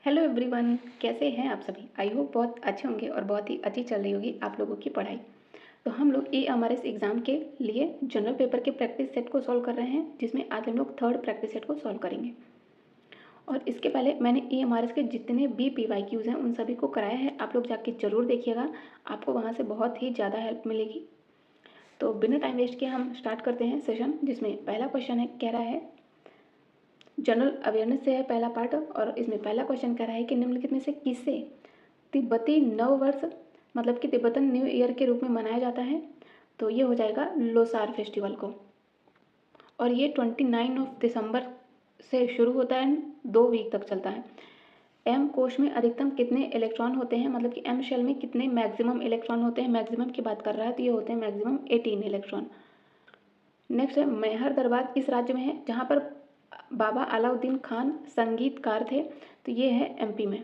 Hello everyone, कैसे हैं आप सभी। आई होप बहुत अच्छे होंगे और बहुत ही अच्छी चल रही होगी आप लोगों की पढ़ाई। तो हम लोग AMRS एग्ज़ाम के लिए जनरल पेपर के प्रैक्टिस सेट को सॉल्व कर रहे हैं, जिसमें आज हम लोग थर्ड प्रैक्टिस सेट को सॉल्व करेंगे। और इसके पहले मैंने AMRS के जितने भी PYQs हैं उन सभी को कराया है, आप लोग जाके ज़रूर देखिएगा, आपको वहाँ से बहुत ही ज़्यादा हेल्प मिलेगी। तो बिना टाइम वेस्ट किए हम स्टार्ट करते हैं सेशन, जिसमें पहला क्वेश्चन है, कह रहा है जनरल अवेयरनेस से है पहला पार्ट। और इसमें पहला क्वेश्चन कह रहा है कि निम्नलिखित में से किसे तिब्बती नव वर्ष मतलब कि तिब्बतन न्यू ईयर के रूप में मनाया जाता है। तो ये हो जाएगा लोसार फेस्टिवल को, और ये 29 दिसंबर से शुरू होता है, 2 वीक तक चलता है। एम कोश में अधिकतम कितने इलेक्ट्रॉन होते हैं, मतलब कि एम शेल में कितने मैक्सिमम इलेक्ट्रॉन होते हैं, मैक्सिमम की बात कर रहा है तो ये होते हैं मैक्सिमम 18 इलेक्ट्रॉन। नेक्स्ट है मैहर दरबार किस राज्य में है, जहाँ पर बाबा अलाउद्दीन खान संगीतकार थे, तो ये है MP में।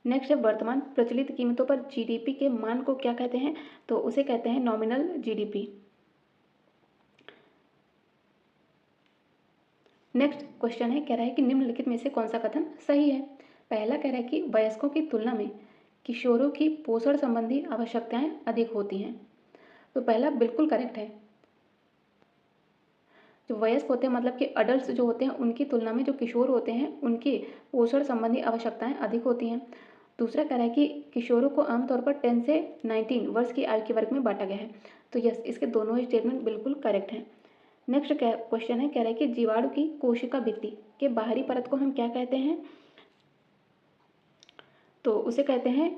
नेक्स्ट है वर्तमान प्रचलित कीमतों पर GDP के मान को क्या कहते हैं, तो उसे कहते हैं नॉमिनल GDP। नेक्स्ट क्वेश्चन है, कह रहा है कि निम्नलिखित में से कौन सा कथन सही है। पहला कह रहा है कि वयस्कों की तुलना में किशोरों की पोषण संबंधी आवश्यकताएं अधिक होती हैं, तो पहला बिल्कुल करेक्ट है। जो वयस्क होते हैं मतलब कि अडल्ट जो होते हैं उनकी तुलना में जो किशोर होते हैं उनकी पोषण संबंधी आवश्यकताएं अधिक होती हैं। दूसरा कह रहा है कि किशोरों को आमतौर पर 10 से 19 वर्ष की आयु के वर्ग में बांटा गया है, तो यस, इसके दोनों ही स्टेटमेंट बिल्कुल करेक्ट हैं। नेक्स्ट क्वेश्चन है, कह रहा है कि जीवाणु की कोशिका भित्ति के बाहरी परत को हम क्या कहते हैं, तो उसे कहते हैं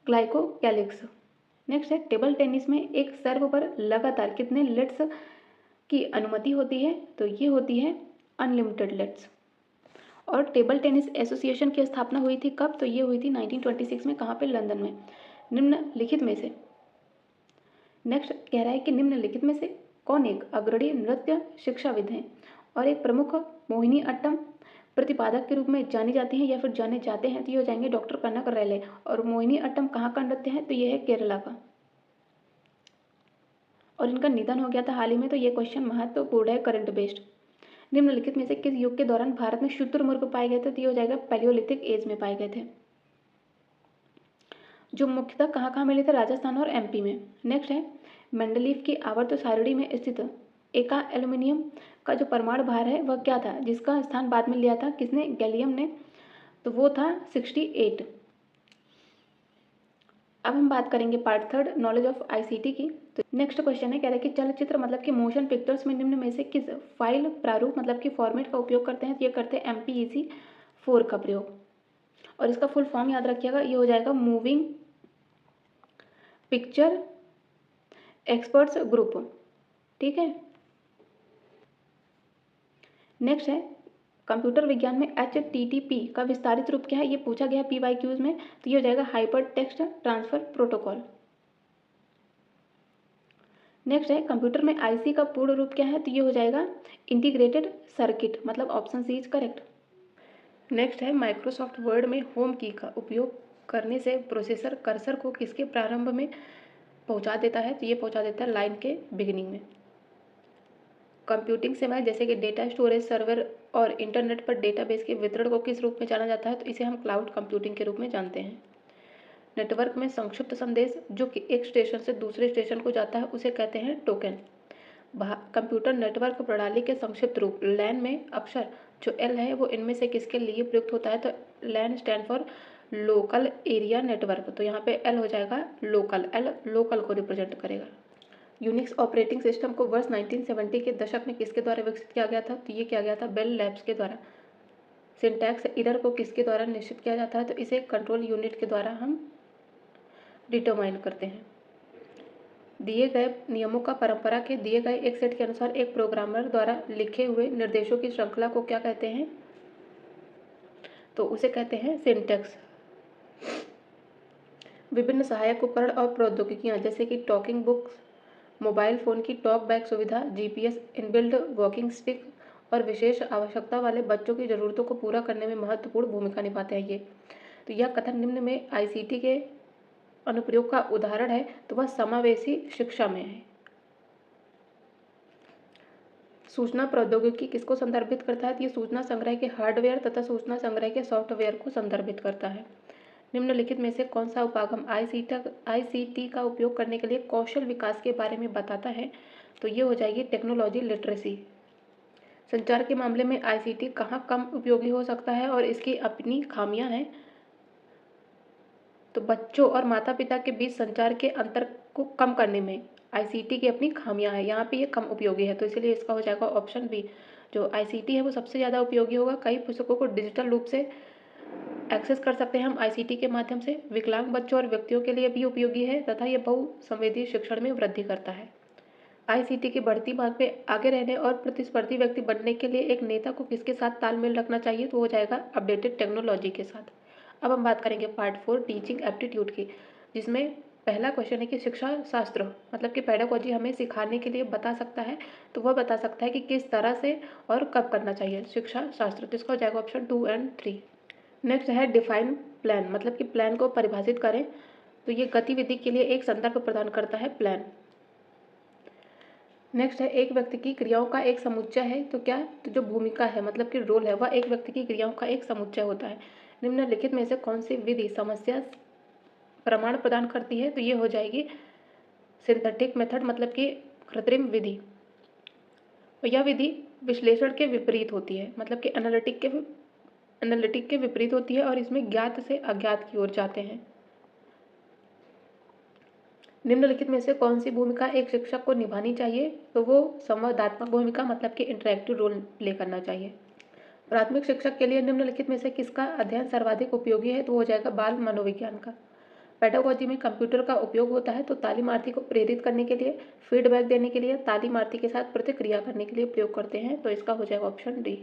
ग्लाइकोकैलिक्स। नेक्स्ट है टेबल टेनिस में एक सर्व पर लगातार कितने लेट्स की अनुमति होती है, तो ये होती है अनलिमिटेड लेट्स। और टेबल टेनिस एसोसिएशन की स्थापना हुई थी कब, तो ये हुई थी 1926 में, कहाँ पे, लंदन में। निम्नलिखित में से नेक्स्ट कह रहा है कि निम्नलिखित में से कौन एक अग्रणी नृत्य शिक्षाविद हैं और एक प्रमुख मोहिनी अट्टम प्रतिपादक के रूप में जानी जाती हैं या फिर जाने जाते हैं, तो ये हो जाएंगे डॉक्टर कनक रेले। और मोहिनी अट्टम कहाँ का नृत्य है, तो ये है केरला का, और इनका निधन हो गया था हाल ही में, तो ये क्वेश्चन महत्वपूर्ण है, करंट बेस्ड। निम्नलिखित में से किस युग के दौरान भारत में शुतुरमुर्ग पाए गए थे, तो ये हो जाएगा पैलियोलिथिक एज में पाए गए थे, जो मुख्यतः कहाँ कहाँ मिले थे, राजस्थान और MP में। नेक्स्ट है मेंडलीफ की आवर्त सारणी में स्थित एका एल्यूमिनियम का जो परमाणु भार है वह क्या था, जिसका स्थान बाद में लिया था किसने, गैलियम ने, तो वो था 68। अब हम बात करेंगे part third knowledge of ICT की। तो नेक्स्ट क्वेश्चन है, कह रहा है कि चलचित्र मतलब कि मोशन पिक्चर्स में निम्न में से किस फाइल प्रारूप मतलब कि फॉर्मेट का उपयोग करते हैं, तो ये करते हैं MPEG-4 का प्रयोग। और इसका फुल फॉर्म याद रखिएगा, ये हो जाएगा मूविंग पिक्चर एक्सपर्ट्स ग्रुप, ठीक है। नेक्स्ट है कंप्यूटर विज्ञान में HTTP का विस्तारित रूप क्या है, ये पूछा गया PYQs में, तो ये हो जाएगा hyper text transfer protocol. Next है कंप्यूटर में IC का पूर्ण रूप क्या है, तो ये हो जाएगा इंटीग्रेटेड सर्किट, मतलब option C is correct. Next है माइक्रोसॉफ्ट वर्ड में होम की का उपयोग करने से प्रोसेसर कर्सर को किसके प्रारंभ में पहुंचा देता है, तो ये पहुंचा देता है लाइन के बिगिनिंग में। कंप्यूटिंग सेवाएं जैसे कि डेटा स्टोरेज सर्वर और इंटरनेट पर डेटाबेस के वितरण को किस रूप में जाना जाता है, तो इसे हम क्लाउड कंप्यूटिंग के रूप में जानते हैं। नेटवर्क में संक्षिप्त संदेश जो कि एक स्टेशन से दूसरे स्टेशन को जाता है उसे कहते हैं टोकन। कंप्यूटर नेटवर्क प्रणाली के संक्षिप्त रूप लैन में अक्षर जो L है वो इनमें से किसके लिए प्रयुक्त होता है, तो LAN stand for local area network, तो यहाँ पे L हो जाएगा लोकल, L लोकल को रिप्रेजेंट करेगा। यूनिक्स ऑपरेटिंग सिस्टम को वर्ष 1970 के दशक में किसके द्वारा विकसित किया गया था, तो ये किया गया था बेल लैब्स के द्वारा। सिंटैक्स एरर को किसके द्वारा निश्चित किया जाता है, तो इसे कंट्रोल यूनिट के द्वारा हम डिटरमाइन करते हैं। दिए गए नियमों का परंपरा के दिए गए एक सेट के अनुसार एक प्रोग्रामर द्वारा लिखे हुए निर्देशों की श्रृंखला को क्या कहते हैं, तो उसे कहते हैं सिंटैक्स। विभिन्न सहायक उपकरण और प्रौद्योगिकियां जैसे कि टॉकिंग बुक्स, मोबाइल फ़ोन की टॉक बैक सुविधा, GPS, इनबिल्ट वॉकिंग स्टिक और विशेष आवश्यकता वाले बच्चों की ज़रूरतों को पूरा करने में महत्वपूर्ण भूमिका निभाते हैं ये। तो यह कथन निम्न में ICT के अनुप्रयोग का उदाहरण है, तो वह समावेशी शिक्षा में है। सूचना प्रौद्योगिकी किसको संदर्भित करता है? तो ये सूचना संग्रह के हार्डवेयर तथा सूचना संग्रह के सॉफ्टवेयर को संदर्भित करता है। निम्नलिखित में से कौन सा उपागम आईसीटी का उपयोग करने के लिए कौशल विकास के बारे में बताता है? तो ये हो जाएगी टेक्नोलॉजी लिटरेसी। संचार के मामले में आईसीटी कहाँ कम उपयोगी हो सकता है और इसकी अपनी खामियां हैं? तो बच्चों और माता पिता के बीच संचार के अंतर को कम करने में आईसीटी की अपनी खामियां हैं, यहाँ पे ये कम उपयोगी है, तो इसलिए इसका हो जाएगा ऑप्शन बी। जो आईसीटी है वो सबसे ज़्यादा उपयोगी होगा। कई पुस्तकों को डिजिटल रूप से एक्सेस कर सकते हैं हम आईसीटी के माध्यम से। विकलांग बच्चों और व्यक्तियों के लिए भी उपयोगी है तथा ये बहुसंवेदी शिक्षण में वृद्धि करता है। आईसीटी की बढ़ती मांग में आगे रहने और प्रतिस्पर्धी व्यक्ति बनने के लिए एक नेता को किसके साथ तालमेल रखना चाहिए? तो हो जाएगा अपडेटेड टेक्नोलॉजी के साथ। अब हम बात करेंगे पार्ट 4 टीचिंग एप्टीट्यूड की, जिसमें पहला क्वेश्चन है कि शिक्षा शास्त्र मतलब कि पेडागोजी हमें सिखाने के लिए बता सकता है, तो वह बता सकता है कि किस तरह से और कब करना चाहिए शिक्षा शास्त्र। तो इसका हो जाएगा ऑप्शन 2 और 3। नेक्स्ट है डिफाइन प्लान, मतलब कि प्लान को परिभाषित करें। तो ये गतिविधि के लिए एक संदर्भ प्रदान करता है प्लान। नेक्स्ट है एक व्यक्ति की क्रियाओं का एक समुच्चय है। तो क्या, तो जो भूमिका है मतलब कि रोल है वह एक व्यक्ति की क्रियाओं का एक समुच्चय होता है। निम्नलिखित में से कौन सी विधि समस्या प्रमाण प्रदान करती है? तो ये हो जाएगी सिंथेटिक मेथड, मतलब कि कृत्रिम विधि। और यह विधि विश्लेषण के विपरीत होती है, मतलब कि एनालिटिक के विपरीत होती है और इसमें ज्ञात से अज्ञात की ओर जाते हैं। निम्नलिखित में से कौन सी भूमिका एक शिक्षक को निभानी चाहिए? तो वो संवादात्मक भूमिका, मतलब कि इंटरैक्टिव रोल प्ले करना चाहिए। प्राथमिक शिक्षक के लिए निम्नलिखित में से किसका अध्ययन सर्वाधिक उपयोगी है? तो हो जाएगा बाल मनोविज्ञान का। पेडागोजी में कंप्यूटर का उपयोग होता है तो तालीमार्थी को प्रेरित करने के लिए, फीडबैक देने के लिए, तालीमार्थी के साथ प्रतिक्रिया करने के लिए उपयोग करते हैं। तो इसका हो जाएगा ऑप्शन डी।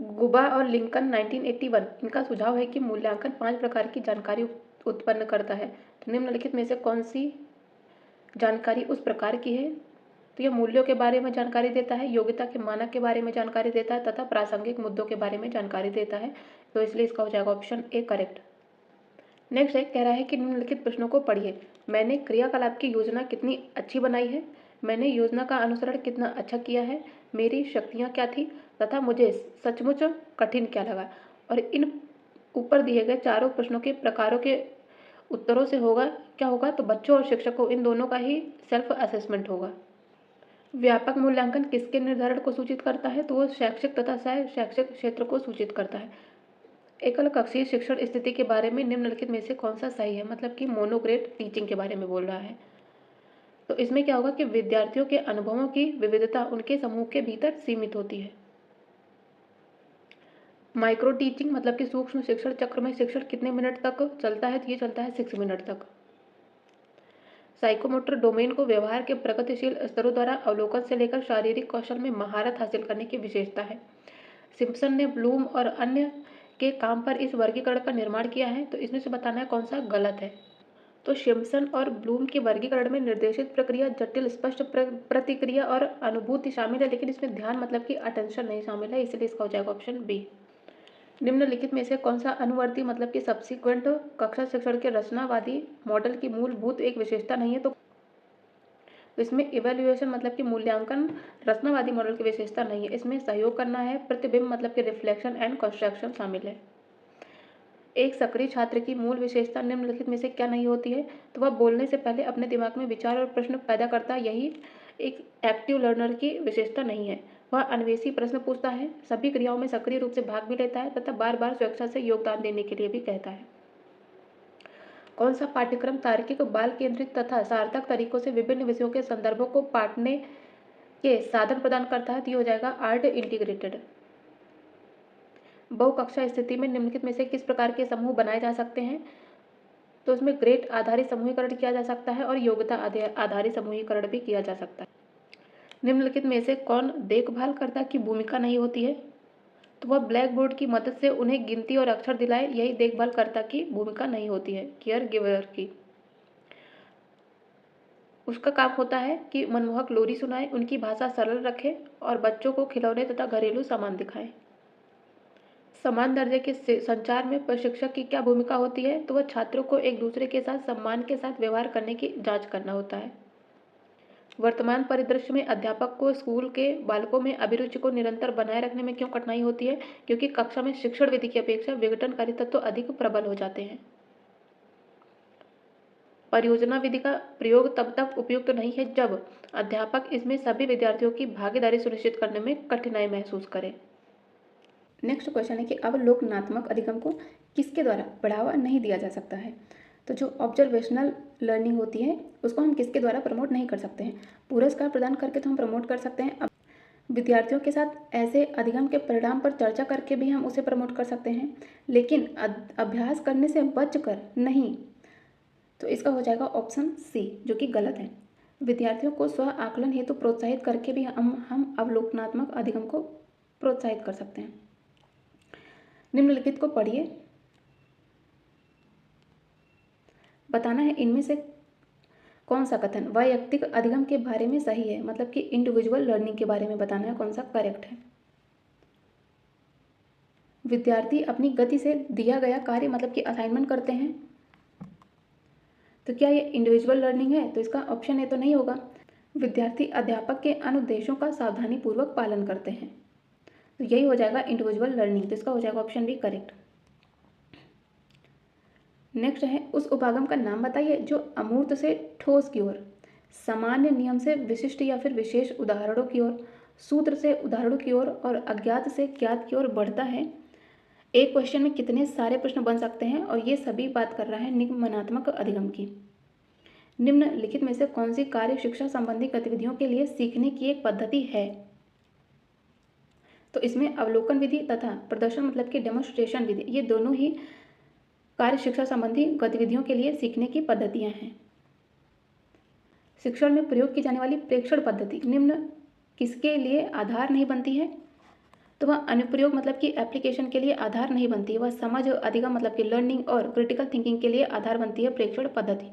गुबा और लिंकन 1981 इनका सुझाव है कि मूल्यांकन 5 प्रकार की जानकारी उत्पन्न करता है। तो निम्नलिखित में से कौन सी जानकारी उस प्रकार की है? तो यह मूल्यों के बारे में जानकारी देता है, योग्यता के मानक के बारे में जानकारी देता है तथा प्रासंगिक मुद्दों के बारे में जानकारी देता है। तो इसलिए इसका हो जाएगा ऑप्शन ए करेक्ट। नेक्स्ट कह रहा है कि निम्नलिखित प्रश्नों को पढ़िए। मैंने क्रियाकलाप की योजना कितनी अच्छी बनाई है, मैंने योजना का अनुसरण कितना अच्छा किया है, मेरी शक्तियाँ क्या थी तथा मुझे सचमुच कठिन क्या लगा। और इन ऊपर दिए गए चारों प्रश्नों के प्रकारों के उत्तरों से क्या होगा? तो बच्चों और शिक्षकों इन दोनों का ही सेल्फ असेसमेंट होगा। व्यापक मूल्यांकन किसके निर्धारण को सूचित करता है? तो वो शैक्षिक तथा सह शैक्षिक क्षेत्र को सूचित करता है। एकल कक्षीय शिक्षण स्थिति के बारे में निम्नलिखित में से कौन सा सही है? मतलब कि मोनोग्रेड टीचिंग के बारे में बोल रहा है। तो इसमें क्या होगा कि विद्यार्थियों के अनुभवों की विविधता उनके समूह के भीतर सीमित होती है। माइक्रो टीचिंग मतलब कि सूक्ष्म शिक्षण चक्र में शिक्षण कितने मिनट तक चलता है? तो ये चलता है 6 मिनट तक। साइकोमोटर डोमेन को व्यवहार के प्रगतिशील स्तरों द्वारा अवलोकन से लेकर शारीरिक कौशल में महारत हासिल करने की विशेषता है। सिम्पसन ने ब्लूम और अन्य के काम पर इस वर्गीकरण का निर्माण किया है। तो इसमें से बताना है कौन सा गलत है। तो सिम्पसन और ब्लूम के वर्गीकरण में निर्देशित प्रक्रिया, जटिल स्पष्ट प्रतिक्रिया और अनुभूति शामिल है, लेकिन इसमें ध्यान मतलब कि अटेंशन नहीं शामिल है, इसलिए इसका हो जाएगा ऑप्शन बी। निम्नलिखित में से कौन सा अनुवर्ती मतलब कि सब्सिक्वेंट कक्षा शिक्षण के रचनावादी मॉडल की मूलभूत एक विशेषता नहीं है? तो इसमें इवेल्युएशन मतलब कि मूल्यांकन रचनावादी मॉडल की विशेषता नहीं है। इसमें सहयोग करना है, प्रतिबिंब मतलब कि रिफ्लेक्शन एंड कंस्ट्रक्शन शामिल है। एक सक्रिय छात्र की मूल विशेषता निम्नलिखित में से क्या नहीं होती है? तो वह बोलने से पहले अपने दिमाग में विचार और प्रश्न पैदा करता है, यही एक एक्टिव लर्नर की विशेषता नहीं है। वह अन्वेषी प्रश्न पूछता है, सभी क्रियाओं में सक्रिय रूप से भाग भी लेता है तथा बार बार स्वेच्छा से योगदान देने के लिए भी कहता है। कौन सा पाठ्यक्रम तार्किक, बाल केंद्रित तथा सार्थक तरीकों से विभिन्न विषयों के संदर्भों को पाटने के साधन प्रदान करता है? तो ये हो जाएगा आर्ट इंटीग्रेटेड। बहुकक्षा स्थिति में निम्नलिखित में से किस प्रकार के समूह बनाए जा सकते हैं? तो उसमें ग्रेड आधारित समूहीकरण किया जा सकता है और योग्यता आधारित समूहीकरण भी किया जा सकता है। निम्नलिखित में से कौन देखभालकर्ता की भूमिका नहीं होती है? तो वह ब्लैक बोर्ड की मदद से उन्हें गिनती और अक्षर दिलाए, यही देखभालकर्ता की भूमिका नहीं होती है, केयर गिवर की। उसका काम होता है कि मनमोहक लोरी सुनाए, उनकी भाषा सरल रखे और बच्चों को खिलौने तथा घरेलू सामान दिखाएं। समान दर्जे के संचार में प्रशिक्षक की क्या भूमिका होती है? तो वह छात्रों को एक दूसरे के साथ सम्मान के साथ व्यवहार करने की जांच करना होता है। वर्तमान परिदृश्य में अध्यापक को स्कूल के बालकों में अभिरुचि को निरंतर बनाए रखने में क्यों कठिनाई होती है? क्योंकि कक्षा में शिक्षण विधि की अपेक्षा विघटनकारी तत्व अधिक प्रबल हो जाते हैं। परियोजना विधि का प्रयोग तब तक उपयुक्त नहीं है जब अध्यापक इसमें सभी विद्यार्थियों की भागीदारी सुनिश्चित करने में कठिनाई महसूस करे। नेक्स्ट क्वेश्चन है कि अब लोकनात्मक अधिगम को किसके द्वारा बढ़ावा नहीं दिया जा सकता है? तो जो ऑब्जर्वेशनल लर्निंग होती है उसको हम किसके द्वारा प्रमोट नहीं कर सकते हैं? पुरस्कार प्रदान करके तो हम प्रमोट कर सकते हैं। अब विद्यार्थियों के साथ ऐसे अधिगम के परिणाम पर चर्चा करके भी हम उसे प्रमोट कर सकते हैं, लेकिन अभ्यास करने से बचकर नहीं। तो इसका हो जाएगा ऑप्शन सी, जो कि गलत है। विद्यार्थियों को स्व आकलन हेतु प्रोत्साहित करके भी हम अवलोकनात्मक अधिगम को प्रोत्साहित कर सकते हैं। निम्नलिखित को पढ़िए। बताना है इनमें से कौन सा कथन वैयक्तिक अधिगम के बारे में सही है, मतलब कि इंडिविजुअल लर्निंग के बारे में बताना है कौन सा करेक्ट है। विद्यार्थी अपनी गति से दिया गया कार्य मतलब कि असाइनमेंट करते हैं, तो क्या ये इंडिविजुअल लर्निंग है? तो इसका ऑप्शन ए तो नहीं होगा। विद्यार्थी अध्यापक के अनुदेशों का सावधानी पूर्वक पालन करते हैं, तो यही हो जाएगा इंडिविजुअल लर्निंग। तो इसका हो जाएगा ऑप्शन बी करेक्ट। नेक्स्ट है उस उपागम का नाम बताइए जो अमूर्त से ठोस की ओर, सामान्य नियम से विशिष्ट या फिर विशेष उदाहरणों की ओर, सूत्र से उदाहरणों की ओर और अज्ञात से ज्ञात की ओर बढ़ता है। एक क्वेश्चन में कितने सारे प्रश्न बन सकते हैं और ये सभी बात कर रहा है निगमनात्मक अधिगम की। निम्नलिखित में से कौन सी कार्य शिक्षा संबंधी गतिविधियों के लिए सीखने की एक पद्धति है? तो इसमें अवलोकन विधि तथा प्रदर्शन मतलब कि डेमोन्स्ट्रेशन विधि, ये दोनों ही कार्य शिक्षा संबंधी गतिविधियों के लिए सीखने की पद्धतियां हैं। शिक्षण में प्रयोग की जाने वाली प्रेक्षण पद्धति निम्न किसके लिए आधार नहीं बनती है? तो वह अनुप्रयोग मतलब कि एप्लीकेशन के लिए आधार नहीं बनती है, वह समझ अधिगम मतलब कि लर्निंग और क्रिटिकल थिंकिंग के लिए आधार बनती है प्रेक्षण पद्धति।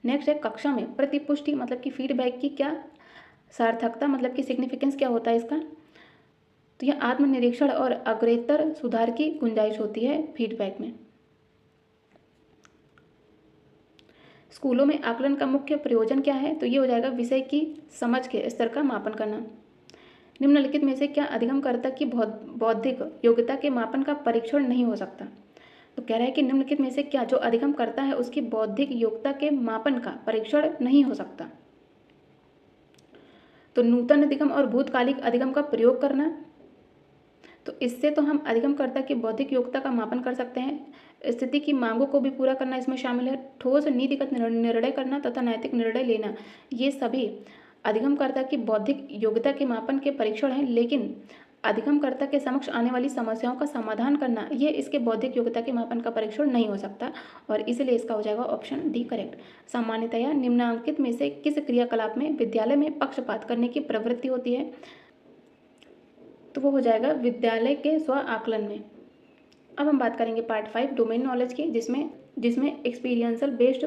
नेक्स्ट है कक्षा में प्रतिपुष्टि मतलब कि फीडबैक की क्या सार्थकता मतलब कि सिग्निफिकेंस क्या होता है इसका? तो यह आत्मनिरीक्षण और अग्रेतर सुधार की गुंजाइश होती है फीडबैक में। स्कूलों में आकलन का मुख्य प्रयोजन क्या है? तो ये हो जाएगा विषय की समझ के स्तर का मापन करना। निम्नलिखित में से क्या अधिगमकर्ता की बौद्धिक योग्यता के मापन का परीक्षण नहीं हो सकता? तो कह रहा है कि निम्नलिखित में से क्या जो अधिगम करता है उसकी बौद्धिक योग्यता के मापन का परीक्षण नहीं हो सकता? तो नूतन अधिगम और भूतकालिक अधिगम का प्रयोग करना, तो इससे तो हम अधिगमकर्ता की बौद्धिक योग्यता का मापन कर सकते हैं। स्थिति की मांगों को भी पूरा करना इसमें शामिल है। ठोस नीतिगत निर्णय करना तथा नैतिक निर्णय लेना, ये सभी अधिगमकर्ता की बौद्धिक योग्यता के मापन के परीक्षण हैं, लेकिन अधिगमकर्ता के समक्ष आने वाली समस्याओं का समाधान करना ये इसके बौद्धिक योग्यता के मापन का परीक्षण नहीं हो सकता, और इसलिए इसका हो जाएगा ऑप्शन डी करेक्ट। सामान्यतया निम्नांकित में से किस क्रियाकलाप में विद्यालय में पक्षपात करने की प्रवृत्ति होती है? तो वो हो जाएगा विद्यालय के स्व आकलन में। अब हम बात करेंगे पार्ट 5 डोमेन नॉलेज की, जिसमें एक्सपीरियंसल बेस्ड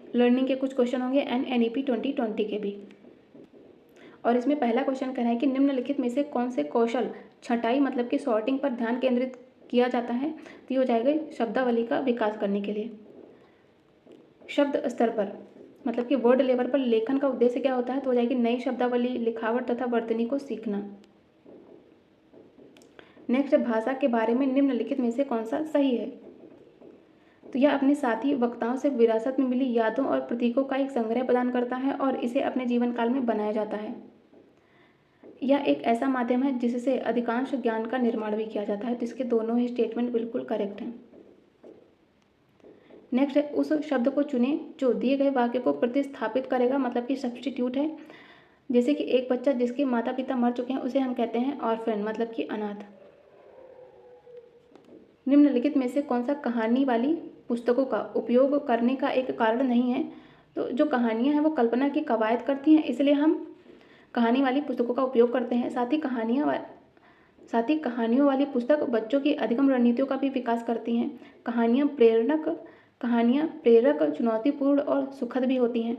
लर्निंग के कुछ क्वेश्चन होंगे NNEP 2020 के भी। और इसमें पहला क्वेश्चन कह रहा है कि निम्नलिखित में से कौन से कौशल छंटाई मतलब कि सॉर्टिंग पर ध्यान केंद्रित किया जाता है? तो ये हो जाएगा शब्दावली का विकास करने के लिए। शब्द स्तर पर मतलब कि वर्ड लेवल पर लेखन का उद्देश्य क्या होता है? तो हो जाएगी नई शब्दावली, लिखावट तथा वर्तनी को सीखना। नेक्स्ट भाषा के बारे में निम्नलिखित में से कौन सा सही है? तो यह अपने साथी वक्ताओं से विरासत में मिली यादों और प्रतीकों का एक संग्रह प्रदान करता है और इसे अपने जीवन काल में बनाया जाता है। यह एक ऐसा माध्यम है जिससे अधिकांश ज्ञान का निर्माण भी किया जाता है। तो इसके दोनों ही स्टेटमेंट बिल्कुल करेक्ट हैं। नेक्स्ट है उस शब्द को चुने जो दिए गए वाक्य को प्रतिस्थापित करेगा, मतलब कि सब्स्टिट्यूट है। जैसे कि एक बच्चा जिसके माता पिता मर चुके हैं उसे हम कहते हैं ऑर्फन मतलब कि अनाथ। निम्नलिखित में से कौन सा कहानी वाली पुस्तकों का उपयोग करने का एक कारण नहीं है? तो जो कहानियाँ हैं वो कल्पना की कवायद करती हैं, इसलिए हम कहानी वाली पुस्तकों का उपयोग करते हैं। साथ ही कहानियों वाली पुस्तक बच्चों की अधिगम रणनीतियों का भी विकास करती हैं। कहानियाँ प्रेरक, चुनौतीपूर्ण और सुखद भी होती हैं।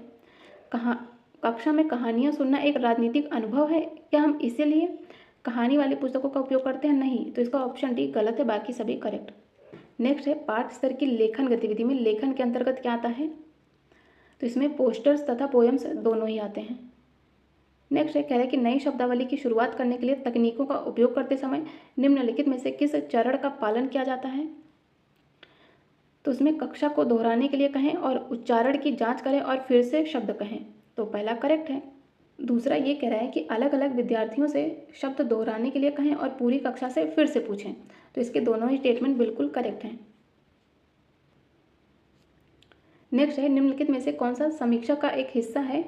कक्षा में कहानियाँ सुनना एक राजनीतिक अनुभव है, क्या हम इसीलिए कहानी वाली पुस्तकों का उपयोग करते हैं? नहीं। तो इसका ऑप्शन डी गलत है, बाकी सभी करेक्ट। नेक्स्ट है पाठ स्तर की लेखन गतिविधि में लेखन के अंतर्गत क्या आता है? तो इसमें पोस्टर्स तथा पोएम्स दोनों ही आते हैं। नेक्स्ट है, कह रहा है कि नई शब्दावली की शुरुआत करने के लिए तकनीकों का उपयोग करते समय निम्नलिखित में से किस चरण का पालन किया जाता है? तो उसमें कक्षा को दोहराने के लिए कहें और उच्चारण की जांच करें और फिर से शब्द कहें, तो पहला करेक्ट है। दूसरा ये कह रहा है कि अलग अलग विद्यार्थियों से शब्द दोहराने के लिए कहें और पूरी कक्षा से फिर से पूछें, तो इसके दोनों ही स्टेटमेंट बिल्कुल करेक्ट हैं। नेक्स्ट है, निम्नलिखित में से कौन सा समीक्षा का एक हिस्सा है?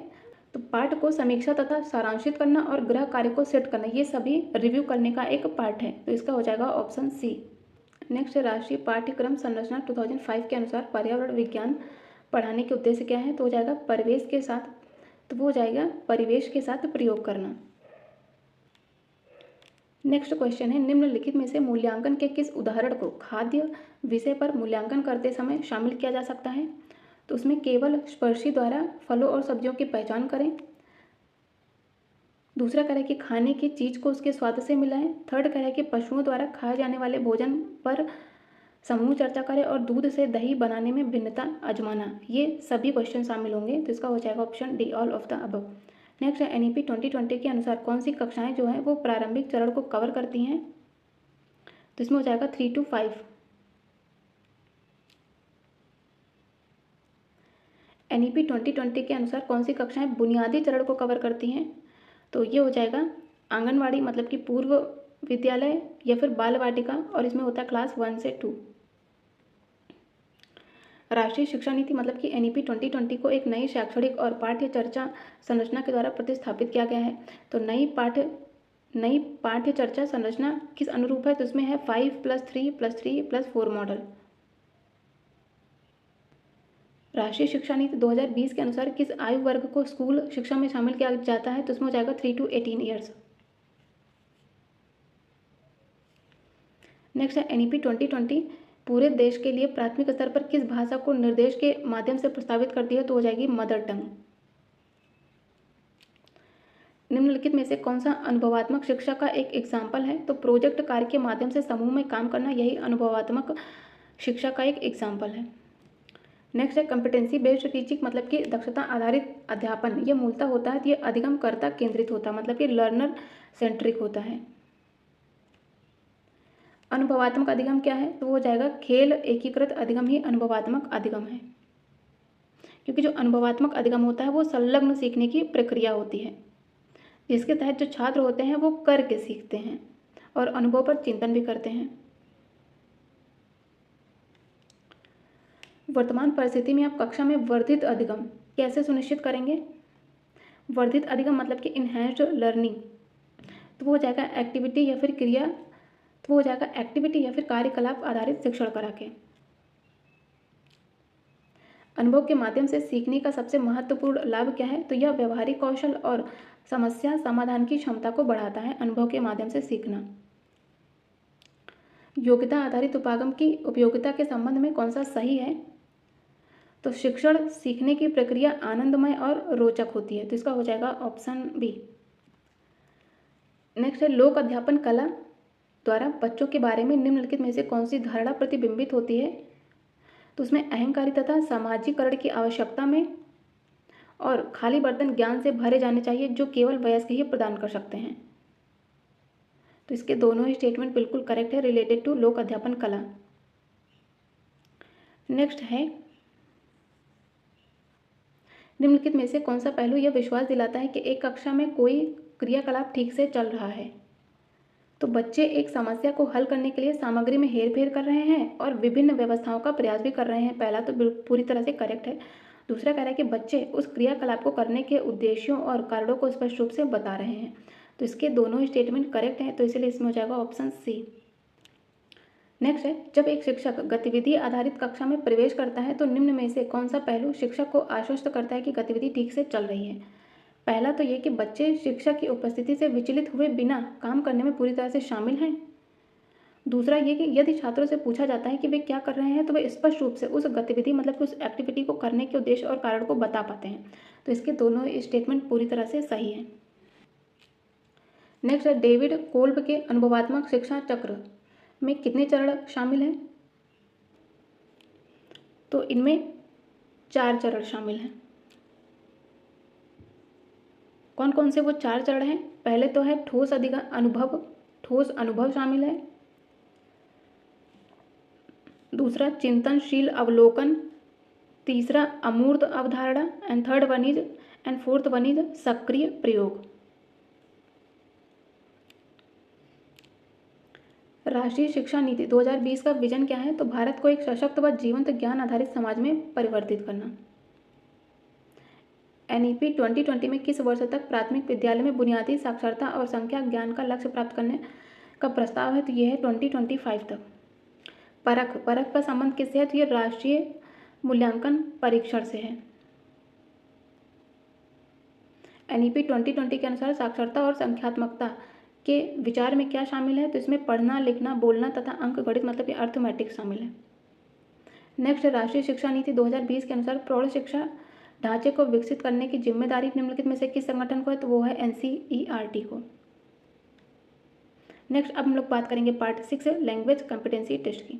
तो पाठ को समीक्षा तथा सारांशित करना और गृह कार्य को सेट करना, ये सभी रिव्यू करने का एक पार्ट है, तो इसका हो जाएगा ऑप्शन सी। नेक्स्ट है, राष्ट्रीय पाठ्यक्रम संरचना 2005 के अनुसार पर्यावरण विज्ञान पढ़ाने के उद्देश्य क्या है? तो हो जाएगा परिवेश के साथ, तो वो हो जाएगा परिवेश के साथ प्रयोग करना। नेक्स्ट क्वेश्चन है, निम्नलिखित में से मूल्यांकन के किस उदाहरण को खाद्य विषय पर मूल्यांकन करते समय शामिल किया जा सकता है? तो उसमें केवल स्पर्शी द्वारा फलों और सब्जियों की पहचान करें। दूसरा कह रहा है कि खाने की चीज़ को उसके स्वाद से मिलाएं। थर्ड कह रहा है कि पशुओं द्वारा खाए जाने वाले भोजन पर समूह चर्चा करें और दूध से दही बनाने में भिन्नता आजमाना। ये सभी क्वेश्चन शामिल होंगे, तो इसका हो जाएगा option D, all of the above. Next है, NEP 2020 के अनुसार कौन सी कक्षाएं जो हैं वो प्रारंभिक चरण को कवर करती हैं? तो इसमें हो जाएगा 3 to 5। NEP 2020 के अनुसार कौन सी कक्षाएं बुनियादी चरण को कवर करती हैं? तो ये हो जाएगा आंगनवाड़ी मतलब कि पूर्व विद्यालय या फिर बाल वाटिका, और इसमें होता है क्लास 1 से 2। राष्ट्रीय शिक्षा नीति मतलब कि NEP 2020 को एक नई शैक्षणिक और पाठ्य चर्चा संरचना के द्वारा प्रतिस्थापित किया गया है। तो नई पाठ्य चर्चा संरचना किस अनुरूप है? तो इसमें है 5+3+3+4 मॉडल। राष्ट्रीय शिक्षा नीति 2020 के अनुसार किस आयु वर्ग को स्कूल शिक्षा में शामिल किया जाता है? तो इसमें हो जाएगा 3 to 18 ईयर्स। नेक्स्ट है, NEP 2020 पूरे देश के लिए प्राथमिक स्तर पर किस भाषा को निर्देश के माध्यम से प्रस्तावित करती है? तो हो जाएगी मदर टंग। निम्नलिखित में से कौन सा अनुभवात्मक शिक्षा का एक एग्जाम्पल है? तो प्रोजेक्ट कार्य के माध्यम से समूह में काम करना, यही अनुभवात्मक शिक्षा का एक एग्जाम्पल है। नेक्स्ट है, कॉम्पिटेंसी बेस्ड टीचिंग मतलब कि दक्षता आधारित अध्यापन, ये मूलतः होता है, ये अधिगमकर्ता केंद्रित होता है, मतलब कि लर्नर सेंट्रिक होता है। अनुभवात्मक अधिगम क्या है? तो वो हो जाएगा खेल एकीकृत अधिगम ही अनुभवात्मक अधिगम है, क्योंकि जो अनुभवात्मक अधिगम होता है वो संलग्न सीखने की प्रक्रिया होती है, जिसके तहत जो छात्र होते हैं वो करके सीखते हैं और अनुभव पर चिंतन भी करते हैं। वर्तमान परिस्थिति में आप कक्षा में वर्धित अधिगम कैसे सुनिश्चित करेंगे? वर्धित अधिगम मतलब कि इन्हेंस्ड लर्निंग, तो वो हो जाएगा एक्टिविटी या फिर क्रिया, तो वो हो जाएगा एक्टिविटी या फिर कार्यकलाप आधारित शिक्षण करा के। अनुभव के माध्यम से सीखने का सबसे महत्वपूर्ण लाभ क्या है? तो यह व्यवहारिक कौशल और समस्या समाधान की क्षमता को बढ़ाता है, अनुभव के माध्यम से सीखना। योग्यता आधारित उपागम की उपयोगिता के संबंध में कौन सा सही है? तो शिक्षण सीखने की प्रक्रिया आनंदमय और रोचक होती है, तो इसका हो जाएगा ऑप्शन बी। नेक्स्ट है, लोक अध्यापन कला द्वारा बच्चों के बारे में निम्नलिखित में से कौन सी धारणा प्रतिबिंबित होती है? तो उसमें अहंकारी तथा सामाजिकरण की आवश्यकता में और खाली बर्तन ज्ञान से भरे जाने चाहिए जो केवल वयस्क ही प्रदान कर सकते हैं, तो इसके दोनों ही स्टेटमेंट बिल्कुल करेक्ट है रिलेटेड टू लोक अध्यापन कला। नेक्स्ट है, निम्नलिखित में से कौन सा पहलू यह विश्वास दिलाता है कि एक कक्षा में कोई क्रियाकलाप ठीक से चल रहा है? तो बच्चे एक समस्या को हल करने के लिए सामग्री में हेरफेर कर रहे हैं और विभिन्न व्यवस्थाओं का प्रयास भी कर रहे हैं, पहला तो पूरी तरह से करेक्ट है। दूसरा कह रहा है कि बच्चे उस क्रियाकलाप को करने के उद्देश्यों और कारणों को स्पष्ट रूप से बता रहे हैं, तो इसके दोनों स्टेटमेंट करेक्ट हैं, तो इसलिए इसमें हो जाएगा ऑप्शन सी। नेक्स्ट है, जब एक शिक्षक गतिविधि आधारित कक्षा में प्रवेश करता है तो निम्न में से कौन सा पहलू शिक्षक को आश्वस्त करता है कि गतिविधि ठीक से चल रही है? पहला तो ये कि बच्चे शिक्षक की उपस्थिति से विचलित हुए बिना काम करने में पूरी तरह से शामिल हैं। दूसरा ये कि यदि छात्रों से पूछा जाता है कि वे क्या कर रहे हैं तो वे स्पष्ट रूप से उस गतिविधि मतलब कि उस एक्टिविटी को करने के उद्देश्य और कारण को बता पाते हैं, तो इसके दोनों स्टेटमेंट पूरी तरह से सही हैं। नेक्स्ट है, डेविड कोल्ब के अनुभवात्मक शिक्षा चक्र में कितने चरण शामिल हैं? तो इनमें 4 चरण शामिल हैं। कौन कौन से वो 4 चरण हैं? पहले तो है ठोस अनुभव शामिल है। दूसरा चिंतनशील अवलोकन। तीसरा अमूर्त अवधारणा एंड फोर्थ वन इज सक्रिय प्रयोग। राष्ट्रीय शिक्षा नीति 2020 का विजन क्या है? तो भारत को एक सशक्त व जीवंत ज्ञान आधारित समाज में परिवर्तित करना। NEP 2020 में किस वर्ष तक प्राथमिक विद्यालय में बुनियादी साक्षरता और संख्या ज्ञान का लक्ष्य प्राप्त करने का प्रस्ताव है? तो यह है 2025 तक। परख का संबंध किससे है? तो यह राष्ट्रीय मूल्यांकन परीक्षण से है। NEP 2020 के अनुसार साक्षरता और संख्यात्मकता के विचार में क्या शामिल है? तो इसमें पढ़ना, लिखना, बोलना तथा अंक गणित मतलब कि अर्थमेटिक्स शामिल है। नेक्स्ट, राष्ट्रीय शिक्षा नीति 2020 के अनुसार प्रौढ़ शिक्षा ढांचे को विकसित करने की जिम्मेदारी निम्नलिखित में से किस संगठन को है? तो वो है NCERT को। नेक्स्ट, अब हम लोग बात करेंगे पार्ट 6 लैंग्वेज कॉम्पिटेंसी टेस्ट की,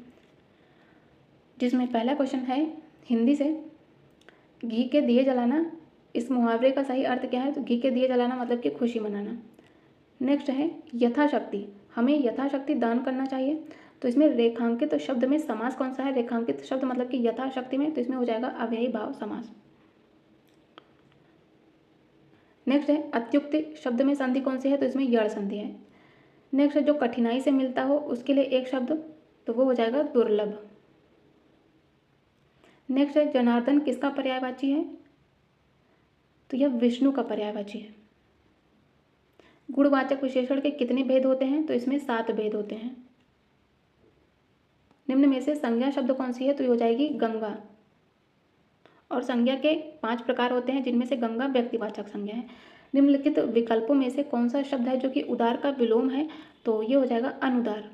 जिसमें पहला क्वेश्चन है हिंदी से, घी के दिए जलाना, इस मुहावरे का सही अर्थ क्या है? तो घी के दिए जलाना मतलब कि खुशी मनाना। नेक्स्ट है यथाशक्ति, हमें यथाशक्ति दान करना चाहिए। तो इसमें रेखांकित शब्द में समास कौन सा है? रेखांकित शब्द मतलब कि यथाशक्ति में, तो इसमें हो जाएगा अव्ययी भाव समास। नेक्स्ट है अत्युक्ति शब्द में संधि कौन सी है? तो इसमें यड़ संधि है। नेक्स्ट है जो कठिनाई से मिलता हो उसके लिए एक शब्द, तो वो हो जाएगा दुर्लभ। नेक्स्ट है जनार्दन किसका पर्यायवाची है? तो यह विष्णु का पर्यायवाची है। गुणवाचक विशेषण के कितने भेद होते हैं? तो इसमें 7 भेद होते हैं। निम्न में से संज्ञा शब्द कौन सी है? तो ये हो जाएगी गंगा। और संज्ञा के 5 प्रकार होते हैं, जिनमें से गंगा व्यक्तिवाचक संज्ञा है। निम्नलिखित विकल्पों में से कौन सा शब्द है जो कि उदार का विलोम है? तो ये हो जाएगा अनुदार।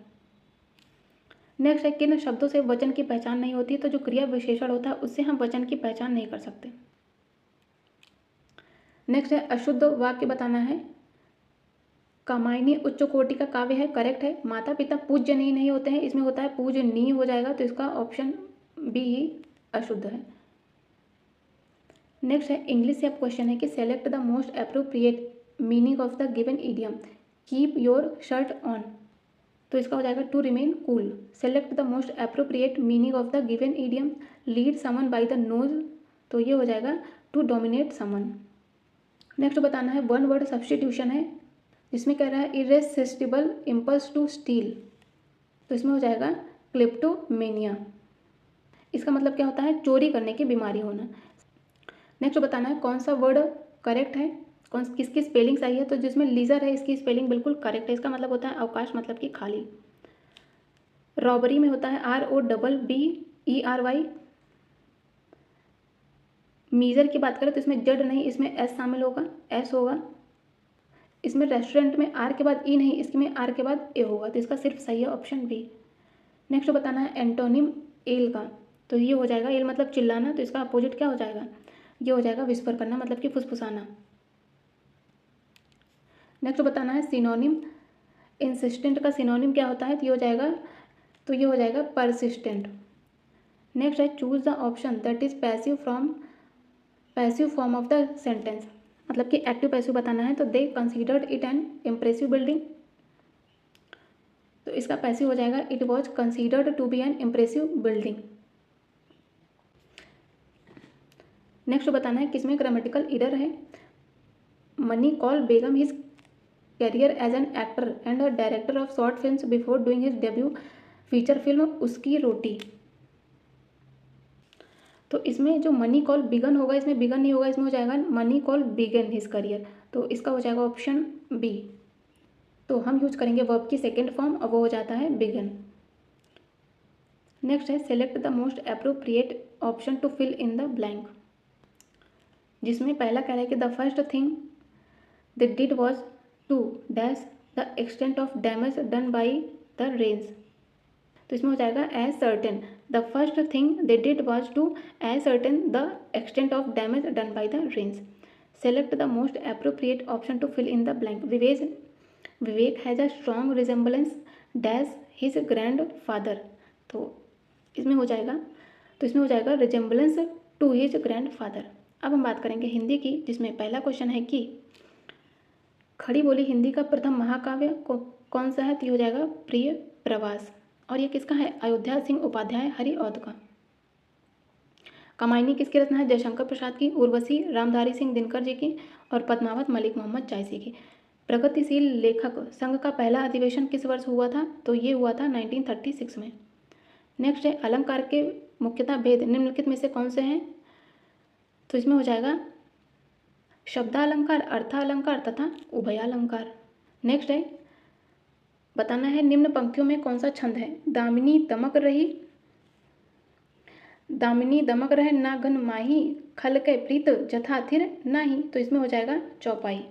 नेक्स्ट है किन शब्दों से वचन की पहचान नहीं होती? तो जो क्रिया विशेषण होता है उससे हम वचन की पहचान नहीं कर सकते। नेक्स्ट है अशुद्ध वाक्य बताना है। कामायनी उच्च कोटि का काव्य है, करेक्ट है। माता पिता पूज्यनीय नहीं होते हैं, इसमें होता है पूजनीय हो जाएगा, तो इसका ऑप्शन बी ही अशुद्ध है। नेक्स्ट है इंग्लिश से अब क्वेश्चन है कि select the most appropriate meaning of the given idiom. Keep your shirt on, तो इसका हो जाएगा to remain cool. Select the most appropriate meaning of the given idiom. Lead someone by the nose, तो ये हो जाएगा टू डोमिनेट समन। नेक्स्ट बताना है वन वर्ड सब्सटीट्यूशन है, जिसमें कह रहा है इरेसिस्टिबल इम्पल्स टू स्टील, तो इसमें हो जाएगा क्लिप्टोमेनिया। इसका मतलब क्या होता है? चोरी करने की बीमारी होना। नेक्स्ट बताना है कौन सा वर्ड करेक्ट है, किसकी स्पेलिंग सही है। तो जिसमें लीजर है इसकी स्पेलिंग बिल्कुल करेक्ट है, इसका मतलब होता है अवकाश मतलब कि खाली। रॉबरी में होता है ROBBERY। मीजर की बात करें तो इसमें जेड नहीं, इसमें एस शामिल होगा, एस होगा। इसमें रेस्टोरेंट में आर के बाद ई नहीं, इसमें आर के बाद ए होगा, तो इसका सिर्फ सही है ऑप्शन बी। नेक्स्ट बताना है एंटोनिम एल का, तो ये हो जाएगा एल मतलब चिल्लाना, तो इसका अपोजिट क्या हो जाएगा? ये हो जाएगा विस्पर करना मतलब कि फुसफुसाना। नेक्स्ट बताना है सिनोनिम इंसिस्टेंट का सिनोनिम क्या होता है? तो ये हो जाएगा परसिस्टेंट। नेक्स्ट है choose the option that is passive form of the sentence, मतलब कि एक्टिव पैसिव बताना है। तो they considered it an impressive building, तो इसका पैसिव हो जाएगा it was considered to be an impressive building. Next बताना है किसमें ग्रामेटिकल एरर है। Mani Kaul began his career as an actor and a director of short films before doing his debut feature film उसकी रोटी, तो इसमें जो मनी कॉल बिगन होगा, इसमें बिगन नहीं होगा, इसमें हो जाएगा money call began his career, तो इसका हो जाएगा ऑप्शन बी। तो हम यूज करेंगे वर्ब की सेकेंड फॉर्म और वो हो जाता है बिगन। नेक्स्ट है select the most appropriate option to fill in the blank, जिसमें पहला कह रहा है कि the first thing they did was to dash the extent of damage done by the range, तो इसमें हो जाएगा ascertain the first thing they did was to ascertain the extent of damage done by the range. Select the most appropriate option to fill in the blank. Vivek has a strong resemblance dash his grandfather, तो इसमें हो जाएगा resemblance to his grandfather. अब हम बात करेंगे हिंदी की, जिसमें पहला क्वेश्चन है कि खड़ी बोली हिंदी का प्रथम महाकाव्य कौन सा है? तो ये हो जाएगा प्रिय प्रवास। और ये किसका है? अयोध्या सिंह उपाध्याय हरिऔध का। कामायनी किसकी रचना है? जयशंकर प्रसाद की। उर्वशी रामधारी सिंह दिनकर जी की। और पद्मावत मलिक मोहम्मद जायसी की। प्रगतिशील लेखक संघ का पहला अधिवेशन किस वर्ष हुआ था? तो ये हुआ था 1936 में। नेक्स्ट है अलंकार के मुख्यतः भेद निम्नलिखित में से कौन से हैं? तो इसमें हो जाएगा शब्दालंकार, अर्थालंकार तथा उभयालंकार। नेक्स्ट है बताना है निम्न पंक्तियों में कौन सा छंद है? दामिनी दमक रहे ना घन माही, खल के प्रीत जथा थिर नाही। तो इसमें हो जाएगा चौपाई।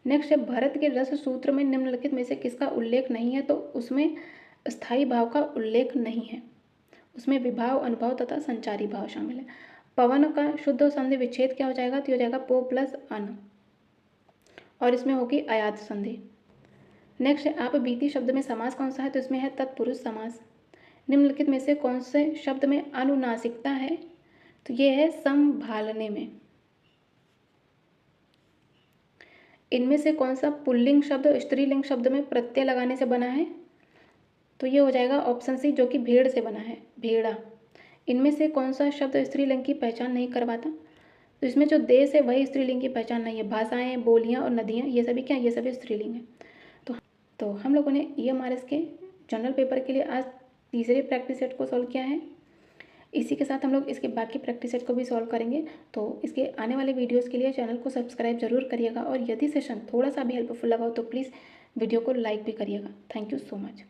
नेक्स्ट है भरत के रस सूत्र में निम्नलिखित में से किसका उल्लेख नहीं है? तो उसमें स्थायी भाव का उल्लेख नहीं है, उसमें विभाव, अनुभाव तथा संचारी भाव शामिल है। पवन का शुद्ध संधि विच्छेद क्या हो जाएगा? तो हो जाएगा पो प्लस अन, और इसमें होगी अयात संधि। नेक्स्ट है आप बीती शब्द में समास कौन सा है? तो इसमें है तत्पुरुष समास। निम्नलिखित में से कौन से शब्द में अनुनासिकता है? तो ये है संभालने में। इनमें से कौन सा पुल्लिंग शब्द स्त्रीलिंग शब्द में प्रत्यय लगाने से बना है? तो ये हो जाएगा ऑप्शन सी, जो कि भेड़ से बना है, भेड़ा। इनमें से कौन सा शब्द स्त्रीलिंग की पहचान नहीं करवाता? तो इसमें जो देश है वही स्त्रीलिंग की पहचान नहीं है। भाषाएं, बोलियां और नदियां ये सभी क्या? ये सभी स्त्रीलिंग है। तो हम लोगों ने EMRS के जनरल पेपर के लिए आज तीसरे प्रैक्टिस सेट को सॉल्व किया है। इसी के साथ हम लोग इसके बाकी प्रैक्टिस सेट को भी सॉल्व करेंगे। तो इसके आने वाले वीडियोस के लिए चैनल को सब्सक्राइब जरूर करिएगा, और यदि सेशन थोड़ा सा भी हेल्पफुल लगा हो तो प्लीज़ वीडियो को लाइक भी करिएगा। Thank you so much.